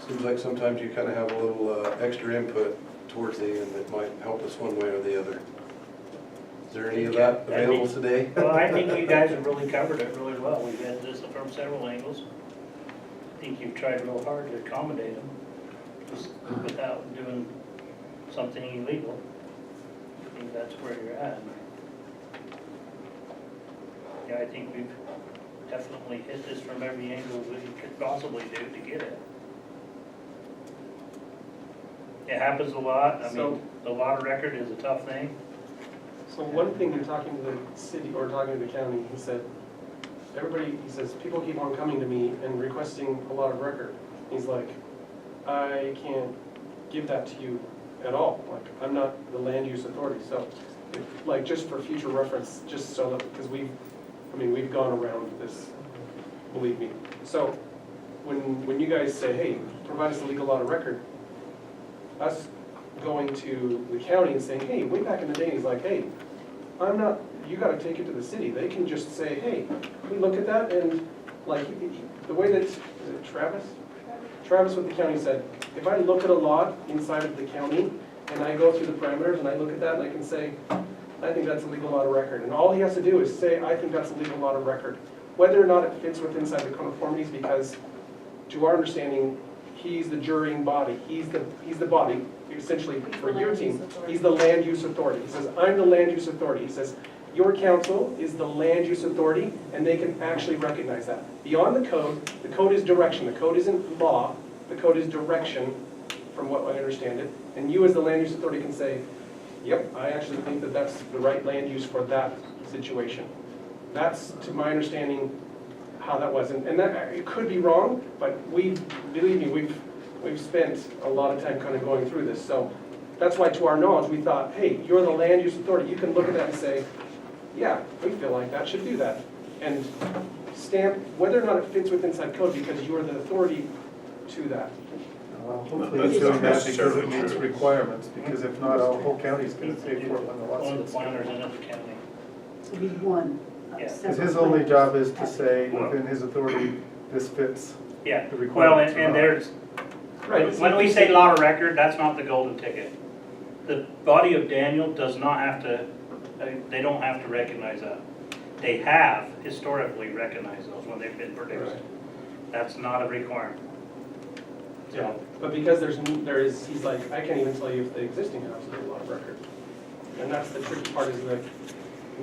seems like sometimes you kind of have a little extra input towards the end that might help us one way or the other. Is there any of that available today? Well, I think you guys have really covered it really well. We've had this from several angles. I think you've tried real hard to accommodate them, just without doing something illegal. I think that's where you're at. Yeah, I think we've definitely hit this from every angle we could possibly do to get it. It happens a lot. I mean, the lot record is a tough thing. So one thing you're talking to the city, or talking to the county, he said, he says, people keep on coming to me and requesting a lot of record. He's like, I can't give that to you at all, like, I'm not the land use authority, so, like, just for future reference, just so that, because we've gone around this, believe me. So, when you guys say, hey, provide us a legal lot of record, us going to the county and saying, hey, way back in the day, he's like, hey, you gotta take it to the city. They can just say, hey, we look at that, and like, the way that, is it Travis? Travis with the county said, if I look at a lot inside of the county, and I go through the parameters, and I look at that, and I can say, I think that's a legal lot of record. And all he has to do is say, I think that's a legal lot of record. Whether or not it fits inside the conformities, because to our understanding, he's the jurying body. He's the body, essentially, for your team. He's the land use authority. He says, I'm the land use authority. He says, your council is the land use authority, and they can actually recognize that. Beyond the code is direction, the code isn't law, the code is direction, from what I understand it. And you as the land use authority can say, yep, I actually think that that's the right land use for that situation. That's, to my understanding, how that was. And that, it could be wrong, but believe me, we've spent a lot of time kind of going through this. So that's why, to our knowledge, we thought, hey, you're the land use authority. You can look at that and say, yeah, we feel like that should do that. And stamp whether or not it fits with inside code, because you are the authority to that. Well, hopefully That's it's not doing that because necessarily it meets true. requirements, because if not, our whole county's gonna pay for it when the One of the lawsuit's. planners in the county. So he's one of Yeah. Because several. his only planners. job is to say, within his authority, this fits Yeah, the well, requirements. and or not. there's, Right. when we say law of record, that's not the golden ticket. The body of Daniel does not have to, they don't have to recognize that. They have historically recognized those when they've been produced. Right. That's not a requirement. Yeah, but because he's like, I can't even tell you if the existing house is a lot of record. And that's the tricky part, is that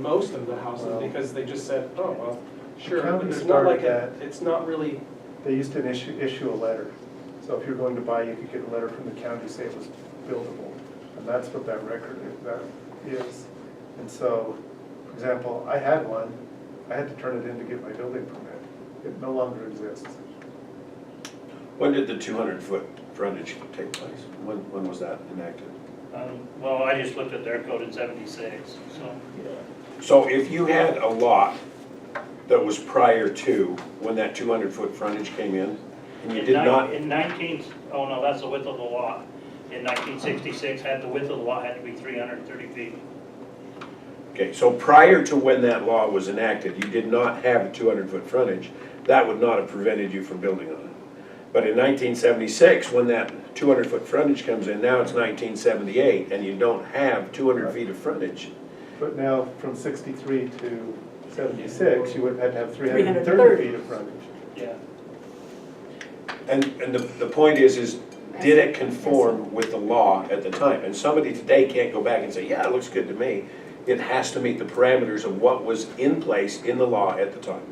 most of the houses, Well- because they just said, oh, well, sure, county but there's not like started it's not really, They used to issue a letter. So if you're going to buy, you could get a letter from the county to say it was buildable. And that's what that record is. And so, for example, I had one, I had to turn it in to get my building permit. It no longer exists. When did the 200-foot frontage take place? When was that enacted? Well, I just looked at their code in 76, so. So if you had a lot that was prior to when that 200-foot frontage came in, and you did not, In 19, oh no, that's the width of the lot. In 1966, the width of the lot had to be 330 feet. okay, so prior to when that law was enacted, you did not have a 200-foot frontage, that would not have prevented you from building on it. But in 1976, when that 200-foot frontage comes in, now it's 1978, and you don't have 200 feet of frontage. But now, from 63 to 76, you would have had to have 330 330. feet of frontage. Yeah. And the point is did it conform with the law at the time? And somebody today can't go back and say, yeah, it looks good to me. It has to meet the parameters of what was in place in the law at the time.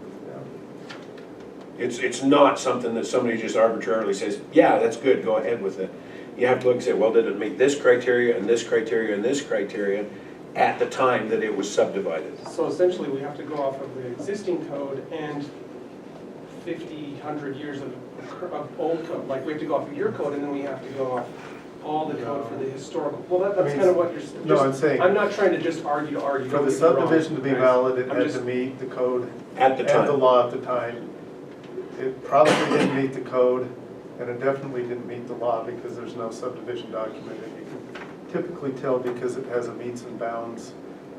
It's not something that somebody just arbitrarily says, yeah, that's good, go ahead with it. You have to look and say, well, did it meet this criteria and this criteria and this criteria at the time that it was subdivided? so essentially we have to go off of the existing code and 50, 100 years of old code. Like, we have to go off of your code, and then we have to go off all the code for the historical. Well, that's I mean, kind of what you're. no, I'm saying- I'm not trying to just argue to argue. For don't the get me wrong. subdivision to be Right. valid, it I'm had just- to meet the code At the and the time. law at the time. It probably didn't meet the code, and it definitely didn't meet the law because there's no subdivision document. And you can typically tell because it has a meets and bounds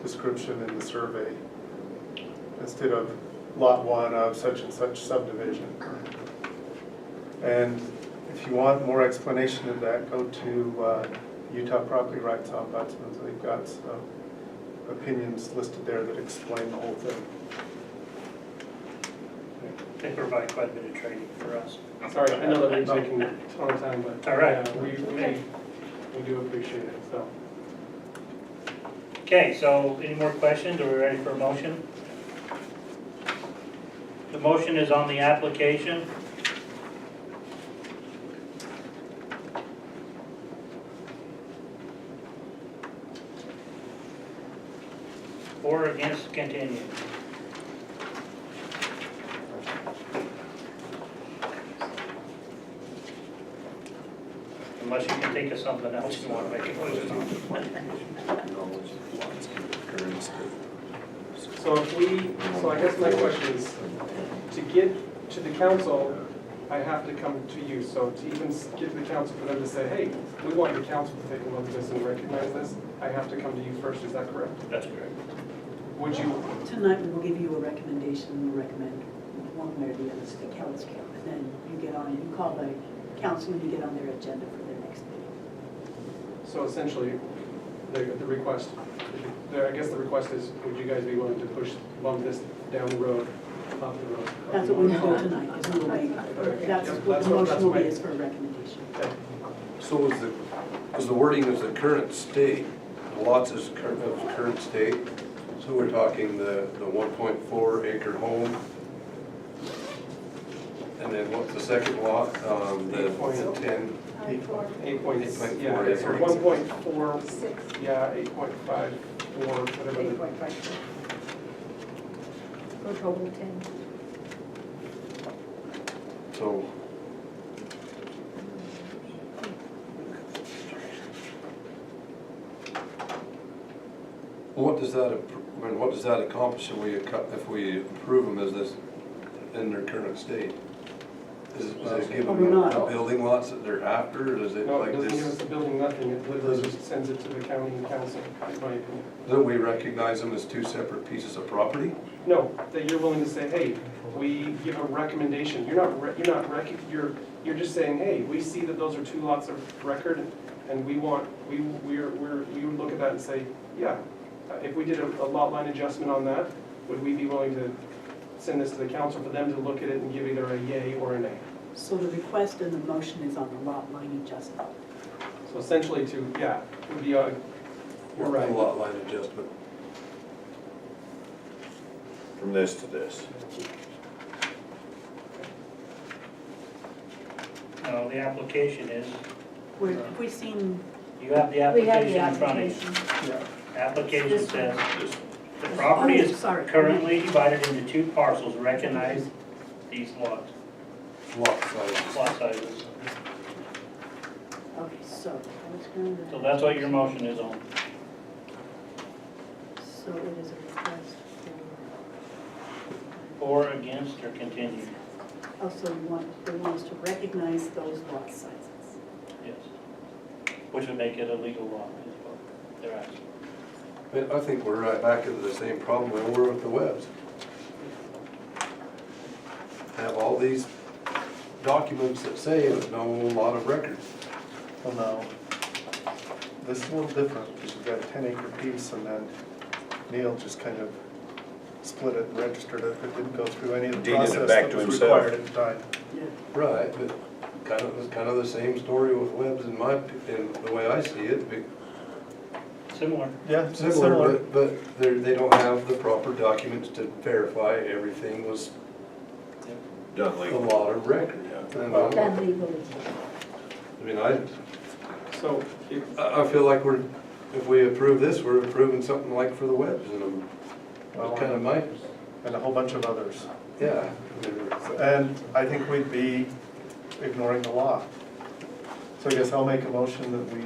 description in the survey instead of lot one of such and such subdivision. And if you want more explanation of that, go to Utah Property Rights Ombudsman. They've got some opinions listed there that explain the whole thing. They provide quite a bit of training for us. Sorry, I know that we're taking a ton of time, but. All right. yeah, we do appreciate it, so. Okay, so any more questions? Are we ready for a motion? The motion is on the application. For or against continue? Unless you can think of something else you want to make a motion on. So so I guess my question is, to get to the council, I have to come to you. So to even get to the council for them to say, hey, we want your council to take a look at this and recognize this, I have to come to you first, is that correct? That's correct. Would you, Tonight, we will give you a recommendation, we'll recommend one way or the other to the council. And then you get on, you call the council and you get on their agenda for their next meeting. so essentially, the request, I guess the request is, would you guys be willing to bump this down the road, off the road? That's what we will do tonight, is we will make, that's what the motion will be, is for a recommendation. Okay. So was the wording of the current state, the lots is of current state, So we're talking the 1.4 acre home. And then what's the second lot? The 10, 8.6, yeah, 8.4 so acres. 1.4, 6, yeah, 8.54, whatever the 8.5. For total 10. so. What does that, what does that accomplish if we approve them as this, in their current state? Does it give Or them not. the building lots that they're after, or does it No, it like doesn't give us this? the building, nothing, it literally just sends it to the county and council, in my opinion. Don't we recognize them as two separate pieces of property? No, that you're willing to say, hey, we give a recommendation, you're just saying, hey, we see that those are two lots of record, and we would look at that and say, yeah, if we did a lot line adjustment on that, would we be willing to send this to the council for them to look at it and give either a yay or a nay? So the request and the motion is on the lot line adjustment. So essentially would be you're right. A lot line adjustment. From this to this. No, the application is, Have we seen, you have the We have application the in front of you. application. Application This says, the property Oh, is sorry. currently divided into two parcels, recognize these lots, Lot size. lot sizes. okay, so, I was going to. So that's what your motion is on. So it is a request For, against, or continue, for, oh, so they want us to recognize those lot sizes. yes. Which would make it a legal lot, is what they're asking. I think we're right back into the same problem we were with the webs. Have all these documents that say there's no lot of record. Well, no. This is a little different, because you've got a 10-acre piece, and then Neil just kind of split it and registered it, but didn't go through any of the Deeded it process back that to was himself. required at the time. Right, but kind of the same story with webs in the way I see it. Similar. Yeah, it's Similar, but they don't have the proper documents to verify everything was Done a legally. lot of record. And, Done legally. I mean, So, if, I feel like if we approve this, we're approving something like for the webs, and Well, kind of might, And a whole bunch of others. yeah. And I think we'd be ignoring the law. So I guess I'll make a motion that we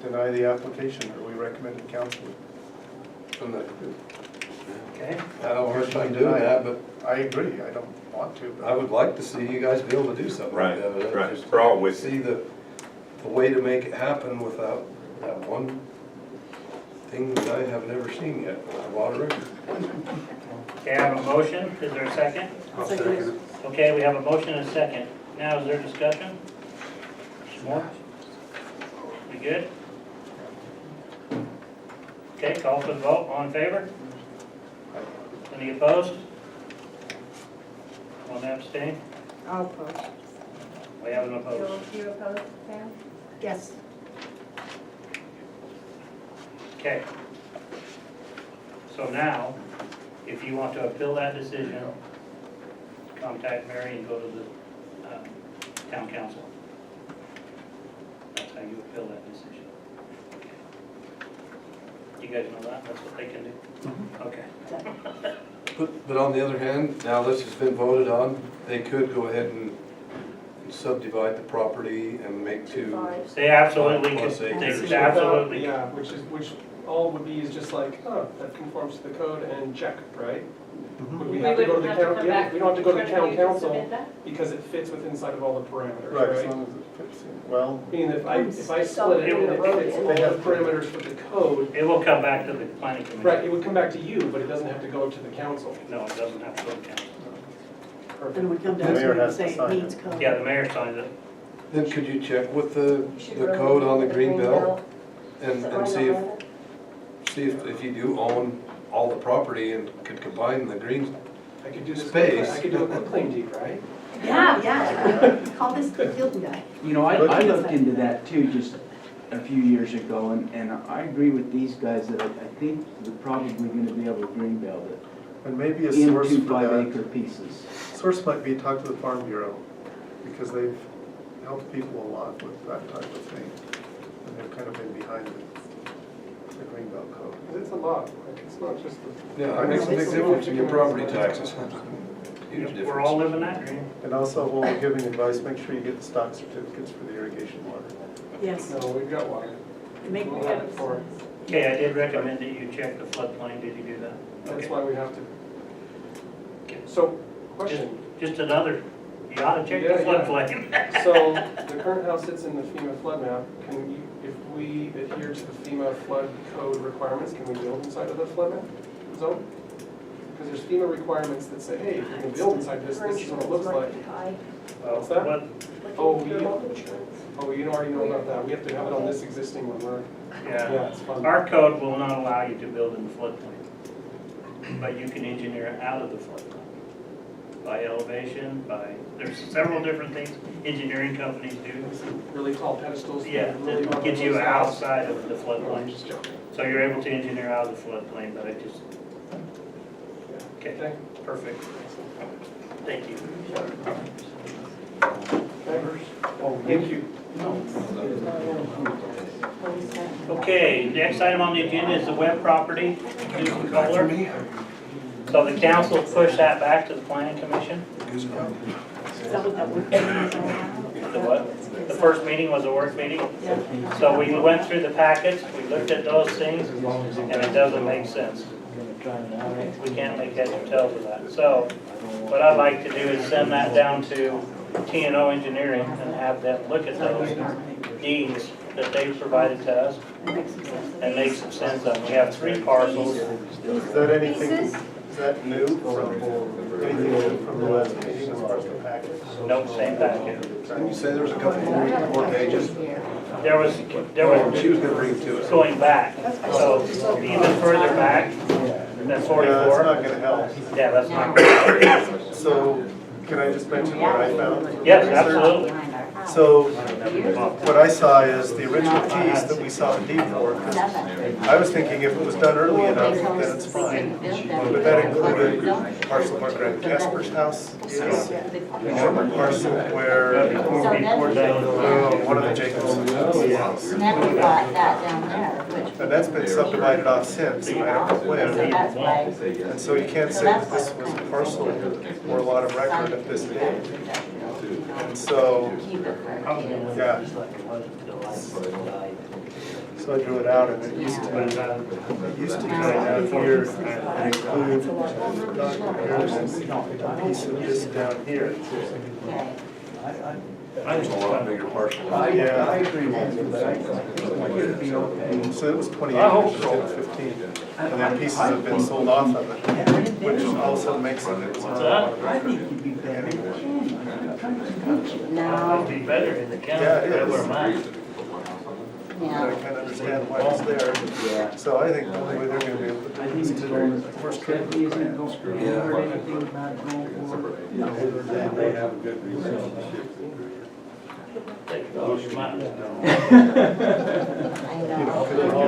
deny the application, or we recommend to council. And that- Okay. I have a hard time doing that, but I agree, I don't want to, but. I would like to see you guys be able to do something like Right, that. right. Just We're all with See the way to make it happen without that one thing that I have never seen yet, a lot of record. Okay, I have a motion, is there a second? I'll Second. second it. Okay, we have a motion and a second. Now, is there discussion? More? We good? Okay, call for the vote, all in favor? Any opposed? One abstain? I'll post. We have an opposed. You opposed, Pam? Yes, Okay. So now, if you want to appeal that decision, contact Mary and go to the town council. That's how you appeal that decision. You guys know that? That's what they can do? Okay. But on the other hand, now this has been voted on, they could go ahead and subdivide the property and make two. They absolutely can, Plus acres. they absolutely yeah, which all would be is just like, oh, that conforms to the code and check, right? Would we have to go to the county, yeah, we don't have to go to the town council because it fits with inside of all the parameters, Right, as right? long as it fits in. Well, Meaning if I split it and it fits all the parameters for the code, It will come back to the planning commission. right, it would come back to you, but it doesn't have to go to the council. No, it doesn't have to go to council. then we come The down mayor to it and has to say it sign needs it. code. Yeah, the mayor signs it. Then could you check with the code on the green belt and see if you do own all the property and could combine the green, I could do this, Space. I could do a quick claim deed, right? Yeah, call this Hilton guy. You know, I looked into that too, just a few years ago, and I agree with these guys that I think we're probably gonna be able to greenbelt it And maybe a source into for that, 5-acre pieces. source might be talk to the Farm Bureau, because they've helped people a lot with that type of thing. And they've kind of been behind the Greenbelt Code. It's a lot, like, it's not just the. Yeah, it makes a big difference in your property taxes. Huge difference. We're all living that dream. And also, when we're giving advice, make sure you get the stock certificates for the irrigation water. Yes. No, we've got water. Make, We'll have it for, Okay, I did recommend that you check the floodplain, did you do that? that's Okay. why we have to. So, question. Just another, you ought to check the Yeah, yeah. floodplain. So, the current house sits in the FEMA flood map. Can you, if we adhere to the FEMA flood code requirements, can we build inside of the flood map zone? Because there's FEMA requirements that say, hey, if you're gonna build inside this is what it looks like. What's that? What- Oh, you already know about that. We have to have it on this existing one, right? Yeah, It's fun. our code will not allow you to build in the floodplain, but you can engineer it out of the floodplain. By elevation, there's several different things engineering companies do. Really tall pedestals. Yeah, really that high gets you pedestals. outside of the No, I'm floodplain. just joking. So you're able to engineer out of the floodplain, but I just, Yeah. okay, perfect, thank you. Thank you. Okay, next item on the agenda is the web property, Newton Kohler. So the council pushed that back to the planning commission. is that what that work is all about? The what? The first meeting was a work meeting. So we went through the packets, we looked at those things, and it doesn't make sense. We can't make heads or tails of that. So what I'd like to do is send that down to T&O Engineering and have them look at those deeds that they provided to us and make some sense of them. We have 3 parcels. Is that anything, is that new from, anything new from the last meeting as far as the package? Nope, same packet. Didn't you say there was a couple more pages? There was She going was gonna bring it to us. back, so even further back than Yeah, that's 44. not gonna help. Yeah, that's not. So, can I just mention what I found? Yes, absolutely. So, what I saw is the original piece that we saw the deed for. 'Cause I was thinking if it was done early enough, then it's fine. But that included parcel where Greg Casper's house is, and parcel where one of the Jacobsons is. Never got that down there, which, And that's been subdivided off since, and I don't know so when. that's why. And so you can't say that this was a parcel or a lot of record at this date. And so, Keep it where it is. yeah, so I drew it out and it used to kind of here and include Dr. Harrison's piece of this down here. Okay. There's a lot bigger parcel. Yeah. I agree with you, but I think it'd be okay. So it was 20 acres instead of 15. And then pieces have been sold off of it, which also makes it, it's not a lot of I record. think you'd be better. No, Be better in the county. Yeah, it is. Where mine. I yeah. can't understand why it's there. So I think the only way they're gonna be able to do I it think is it's to going, worst case. Stephanie isn't going, heard anything about it going forward? They have a good relationship. Take it off your mind. I You know. know, 'cause they get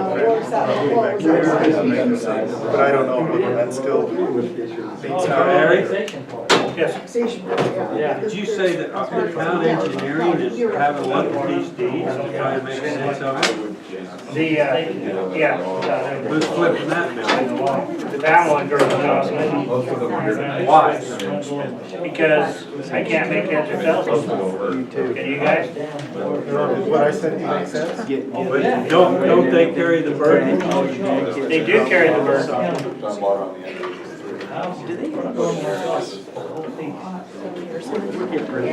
back there. But I don't know, whether that still beats out. Yes, Yeah. Did you say that town engineering is having a look at these deeds and trying to make sense of it? yeah. Who's flipping that bill? That one girl knows me. Why? Because I can't make heads or tails of them. Can you guys? What I said makes sense? But don't they carry the burden? They do carry the burden.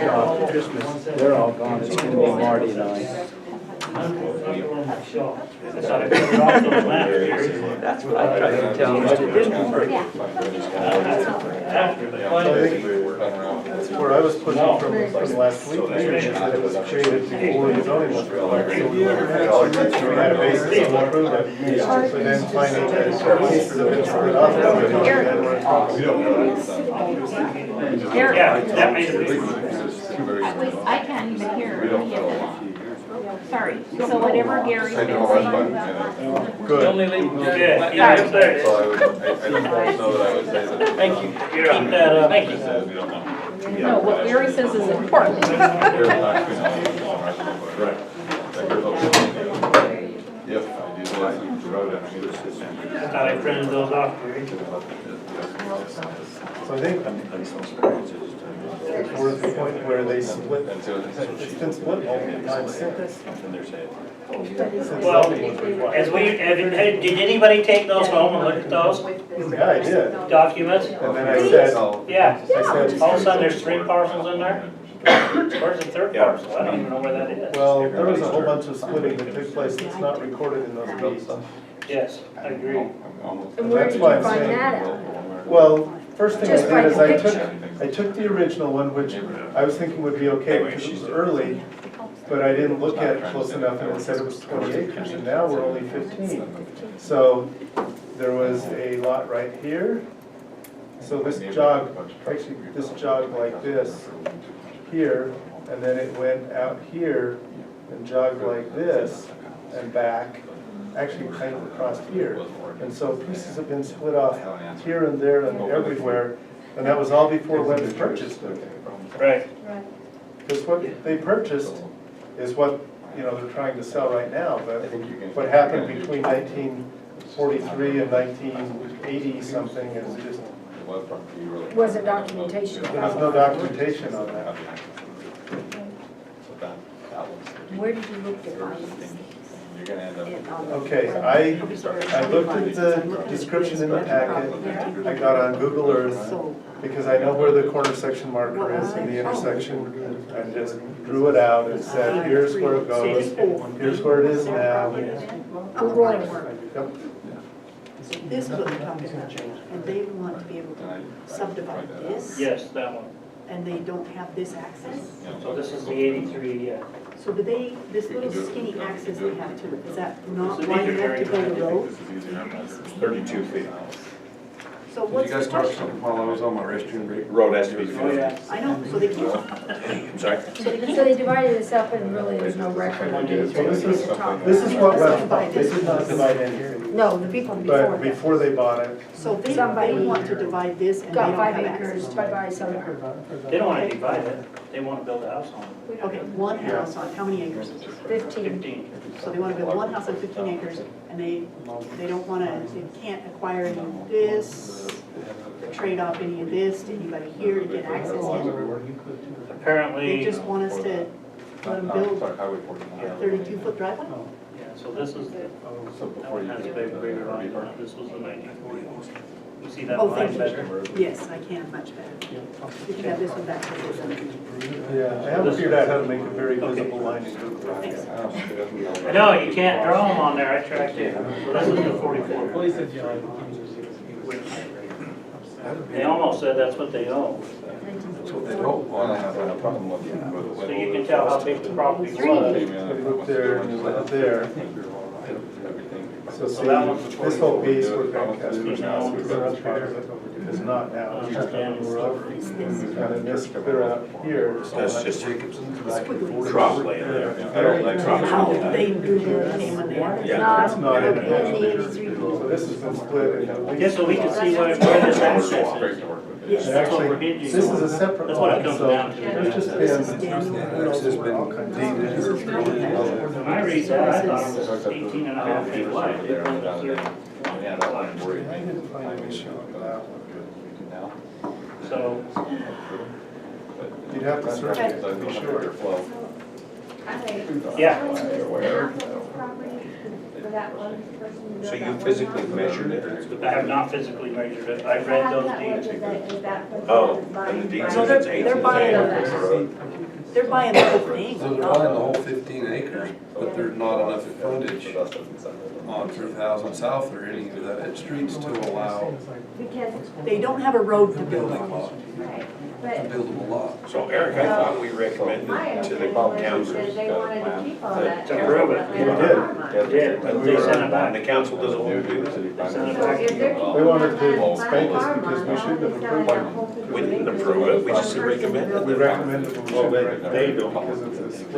They're all gone, it's gonna be Marty and I. I thought I put it off those last years. That's what I tried to tell Mr. District. After the So I flood. think that's where I was pushing from last week, is that it was created before the zoning was required. So we had a basis to approve it, but then finding that it's pieces have been split off. Yeah, that made a big. I can't even hear any of it. sorry. So whatever Gary's been saying. Good. Only leave. Good, yeah, there. So I would, I know that I would say that. Thank you. Keep that up. Thank you. Says we don't know. No, what Gary says is important. Here's actually not- Right. If I do this, the road, I mean, this is. I thought I printed those off, Gary. So I think we're at the point where they split, it's been split multiple times since. And they're saying, Well, as did anybody take those home and look at those Yeah, I did. documents? And then I said, Yeah. I said, All of a sudden, there's 3 parcels in there? Where's the 3rd Yeah. parcel? I don't even know where that is. well, there was a whole bunch of splitting that took place that's not recorded in those deeds. Yes, I agree. And where That's did why you I'm find saying- that out? Well, first thing I Just by did is the I picture. took the original one, which I was thinking would be okay because it was early, but I didn't look at it close enough and it said it was 20 acres and now we're only 15. So there was a lot right here. So this jogged, actually this jogged like this here, and then it went out here and jogged like this and back, actually kind of across here. And so pieces have been split off here and there and everywhere, and that was all before Web's purchased it. Right. Because what they purchased is what, you know, they're trying to sell right now, but what happened between 1943 and 1980 something is just, Was it documentation? there's no documentation on that. Where did you look to find this? You're gonna end up. Okay, I looked at the description in the packet, I got on Google Earth, because I know where the corner section marker is in the intersection, and just drew it out and said, here's where it goes, here's where it is now. Google Earth. Yep. This is what they're talking about, and they want to be able to subdivide this, Yes, that one. and they don't have this access. So this is the 83, yeah. So do they, this little skinny access they have to it, is that not So wide these are enough to very go to road? it's 32 feet. So Did what's you the guys talk question? something while I was on my restroom break? Road has to be Oh, 50. yeah. I know, so they keep, I'm sorry? So they divided this up and really there's no record of it. So this is what Web bought, they did not divide anything, No, the people before but that. before they bought it, so they Somebody want to divide this and they Got don't 5 have acres access to to it. buy some. They don't want to divide it. They want to build a house on it. Okay, one house on, how many acres? 15. 15. So they want to build one house on 15 acres, and they don't want to, they can't acquire any of this, trade off any of this to anybody here to get access in. They Apparently, just want us to let them build a Highway 49. 32-foot driveway? yeah, so this is the, So that before one you has a get big, to bigger the line. 30. This was the 94. You see that Oh, line thank better? you. Yes, I can much better. You can have this one back. yeah, I haven't figured out how to make a very visible line in Google. Thanks. No, you can't draw them on there. I tracked it. So this is the 44. They almost said that's what they own. That's what they don't Well, I want. have a problem with. So you can tell how big the property was. They look there and you look there. So see, this whole piece where Lancaster's now, is up here, is not now. It's just down the road. And then this clear out here. That's just Jacobson's back and forth. drop land there. I don't like drop How land. they Google the name of the Yeah. That's not in In there. the 83 So this has been split into at least. Yeah, so we can see where this access is. Yes. And That's what actually, we're getting. this is a separate That's what it lot, comes so down to. there's just been. Yeah, it's just been deeded or. When I read that, I thought it was 18 and a half feet wide. It runs through. Yeah, that line worried me. I didn't find an issue with that one. Now. So, You'd have to search it to be sure. yeah, So you physically measured it? or- I have not physically measured it. I read those deeds. Oh, and the deed No, says they're- it's 18 they're buying acres. They're buying the whole thing. So they're buying the whole 15 acres, but there's not enough frontage on 3000 South or any of that streets to allow They don't have a road to a build building on. lot, a buildable lot. So Eric, I thought we recommended to the council. They wanted to keep all that. To prove it. We did. Yeah, but they sent it And back. the council doesn't want to do that. They sent it back. They wanted to spank us because we shouldn't have approved it. We didn't approve it, we just recommended We it. recommended it. Well, they don't. Because it's a split.